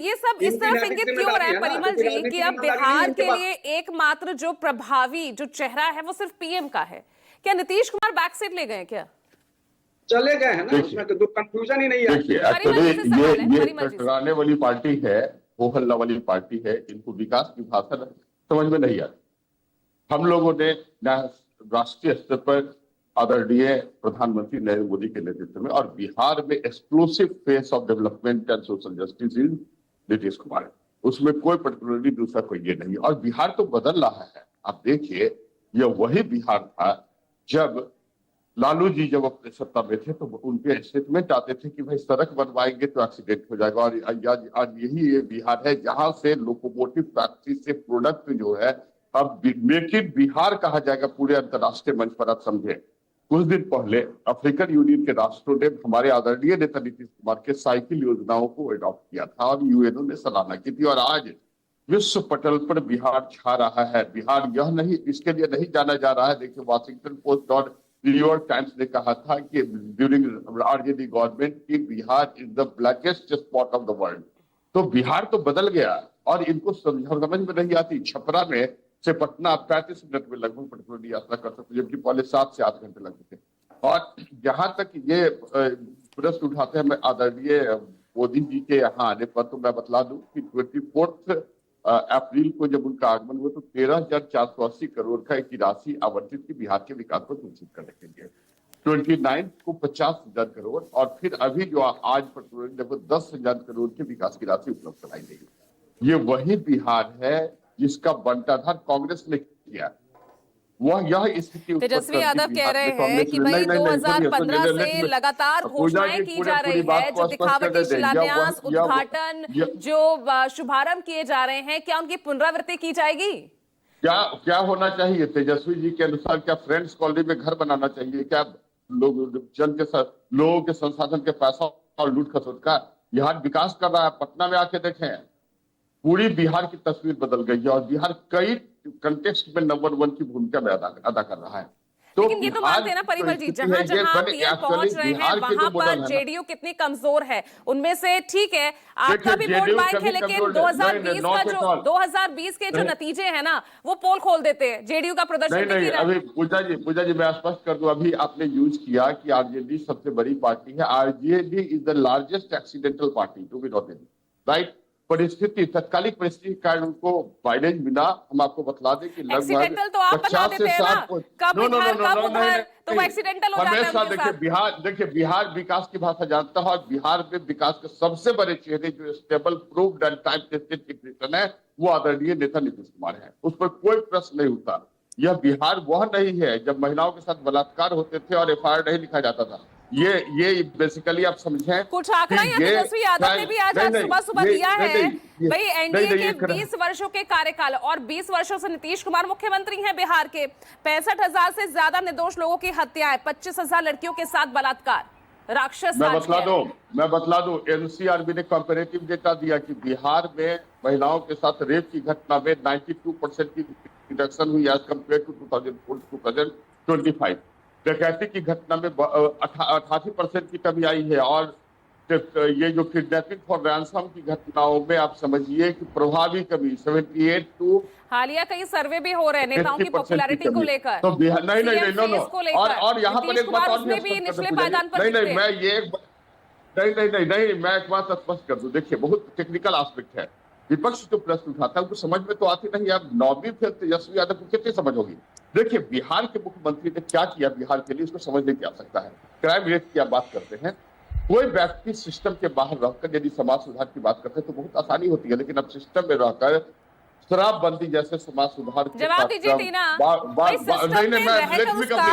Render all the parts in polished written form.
ये सब इस तरफ इंगित क्यों हो रहा है परिमल जी कि अब बिहार के लिए एकमात्र जो प्रभावी जो चेहरा है वो सिर्फ पीएम का है? क्या नीतीश कुमार बैक सीट ले गए क्या? चले गए हैं ना, उसमें तो कंफ्यूजन ही नहीं है। देखिए, ये टकराने वाली पार्टी है, हो हल्ला वाली पार्टी है, इनको विकास की भाषा समझ में नहीं आती। हम लोगों ने राष्ट्रीय स्तर पर आदरणीय प्रधानमंत्री नरेंद्र मोदी के नेतृत्व में और बिहार में exclusive face of development and social justice is Nitish Kumar, उसमें कोई पर्टिकुलरली दूसरा कोई ये नहीं। और बिहार तो बदल रहा है। आप देखिए, यह वही बिहार था जब लालू जी जब अपने सत्ता में थे तो उनके स्टेटमेंट आते थे कि भाई सड़क बनवाएंगे तो एक्सीडेंट हो जाएगा। और आज यही ये बिहार है जहां से लोकोमोटिव फैक्ट्री से प्रोडक्ट जो है अब मेक इन बिहार कहा जाएगा पूरे अंतर्राष्ट्रीय मंच पर। आप समझे, कुछ दिन पहले अफ्रीकन यूनियन के राष्ट्रों ने हमारे आदरणीय नेता नीतीश कुमार के साइकिल योजनाओं को अडॉप्ट किया था और यूएनओ ने सराहना की थी। और आज विश्व पटल पर बिहार छा रहा है। बिहार यह नहीं, इसके लिए नहीं जाना जा रहा है। देखिए, वाशिंगटन पोस्ट और न्यूयॉर्क टाइम्स ने कहा था कि ड्यूरिंग आरजेडी गवर्नमेंट की Bihar is the blackest spot of the world. तो बिहार तो बदल गया और इनको समझ में नहीं आती। छपरा में से पटना 35 मिनट में लगभग पेट्रोल यात्रा कर सकते, जबकि पहले 7 से 8 घंटे लगते थे। और जहां तक ये प्रश्न उठाते हैं, मैं आदरणीय मोदी जी के यहाँ आने पर तो मैं बतला दूं कि 24 अप्रैल को जब उनका आगमन हुआ तो 13,480 करोड़ का एक राशि आवंटित की बिहार के विकास को सुनिश्चित करने के लिए। 29 को 50,000 करोड़ और फिर अभी जो आज पेट्रोल लगभग 10,000 करोड़ की विकास की राशि उपलब्ध कराई गई। ये वही बिहार है जिसका बंटाधार कांग्रेस ने किया। वह यह स्थिति तेजस्वी यादव कह रहे हैं कि भाई 2015 से लगातार घोषणाएं की जा रही है, जो दिखावटी शिलान्यास, उद्घाटन, जो शुभारंभ किए जा रहे हैं, क्या उनकी पुनरावृत्ति की जाएगी? क्या होना चाहिए तेजस्वी जी के अनुसार? क्या फ्रेंड्स कॉलोनी में घर बनाना चाहिए? क्या लोगों के संसाधन के पैसा और लूट खसोट का यहाँ विकास कर रहा है? पटना में आके देखें, पूरी बिहार की तस्वीर बदल गई है और बिहार कई कंटेक्स्ट में नंबर 1 की भूमिका में अदा कर रहा है। तो लेकिन ये तो मानते हैं ना परिमल जी, जहां जहां पीएम पहुंच रहे हैं वहां पर जेडीयू कितनी कमजोर है। उनमें से ठीक है, आपका भी वोट बैंक है, लेकिन 2020 के जो नतीजे हैं ना वो पोल खोल देते हैं। जेडीयू का प्रदर्शन नहीं, अभी पूजा जी मैं स्पष्ट कर दूं, अभी आपने यूज किया कि आरजेडी सबसे बड़ी पार्टी है। RJD is the largest accidental party to be noted, right. परिस्थिति, तत्कालिक परिस्थिति के कारण उनको माइलेज मिला। हम आपको बतला दें कि लगभग तो आप बता देते हैं ना, कब उधर कब उधर, तो वो एक्सीडेंटल हो जाता है। देखिए बिहार विकास की भाषा जानता है और बिहार में विकास के सबसे बड़े चेहरे जो stable proved and time tested technician है वो आदरणीय नेता नीतीश कुमार है। उस पर कोई प्रश्न नहीं उठता। यह बिहार वह नहीं है जब महिलाओं के साथ बलात्कार होते थे और एफआईआर नहीं लिखा जाता था। ये बेसिकली आप समझें, कुछ आंकड़ा तेजस्वी यादव ने भी आज सुबह दिया है। भाई एनडीए के 20 वर्षों के कार्यकाल और 20 वर्षों से नीतीश कुमार मुख्यमंत्री हैं बिहार के, 65,000 से ज्यादा निर्दोष लोगों की हत्याएं, 25,000 लड़कियों के साथ बलात्कार, राक्षस मैं बतला दूं, एनसीआरबी ने कंपैरेटिव डेटा दिया कि बिहार में महिलाओं के साथ रेप की घटना में 92% की रिडक्शन हुई एज कम्पेयर टू 2025। डकैती की घटना में 88% की कमी आई है। और ये जो किडनैपिंग फॉर रैंसम की घटनाओं में आप समझिए कि प्रभावी कमी 78 टू हालिया कई सर्वे भी हो रहे हैं नेताओं की पॉपुलैरिटी को लेकर। तो नहीं और यहाँ पर एक बात और निचले पायदान पर नहीं मैं एक बात स्पष्ट कर दूं। देखिए, बहुत टेक्निकल एस्पेक्ट है। विपक्ष जो प्रश्न उठाता है उनको समझ में तो आती नहीं। आप 9वीं फेल तेजस्वी यादव को कितनी समझ होगी? देखिए, बिहार के मुख्यमंत्री ने क्या किया बिहार के लिए, इसको समझने की आवश्यकता है। क्राइम रेट की आप बात करते हैं, कोई व्यक्ति सिस्टम के बाहर रहकर यदि समाज सुधार की बात करते हैं तो बहुत आसानी होती है, लेकिन अब सिस्टम में रहकर शराबबंदी जैसे समाज सुधार जवाब दीजिए टीना, काम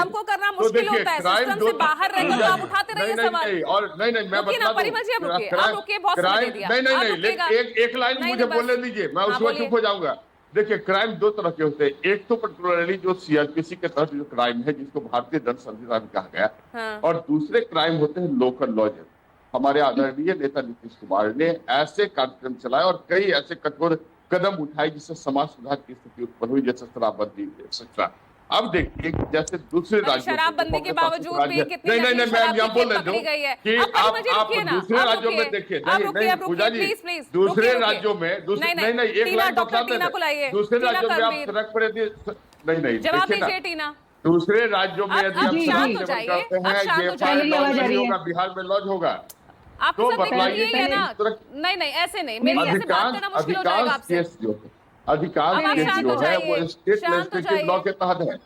को करना मुश्किल होता है, सिस्टम से बाहर रहकर आप उठाते रहिए सवाल। और नहीं मैं बता एक लाइन मुझे बोलने दीजिए, मैं उसमें चुप हो जाऊंगा। देखिए, क्राइम 2 तरह के होते हैं। एक तो पर्टिकुलरली जो सीआरपीसी के तहत जो क्राइम है जिसको भारतीय दंड संविधान कहा गया, और दूसरे क्राइम होते हैं लोकल लॉज। हमारे आदरणीय नेता नीतीश कुमार ने ऐसे कार्यक्रम चलाए और कई ऐसे कठोर कदम उठाए जिससे समाज सुधार की स्थिति उत्पन्न हुई, जैसे शराबबंदी एक्सेट्रा। अब देखिए जैसे दूसरे राज्यों शराबबंदी के बावजूद भी कितनी नहीं मैं यहाँ बोल पकड़ी गई है कि आप दूसरे राज्यों में देखिए नहीं पूजा जी दूसरे राज्यों में नहीं एक लाइन दूसरे राज्यों में आप सड़क पर यदि नहीं जवाब दीजिए टीना। दूसरे राज्यों में यदि आप शांत हो जाइए, अब शांत हो जाइए। बिहार में लॉन्च होगा आपको तो बताइए है ना, नहीं ऐसे नहीं, मेरी ऐसे बात करना मुश्किल हो जाएगा आपसे। अधिकांश केस जो है वो स्टेट लेजिस्लेटिव लॉ के तहत है।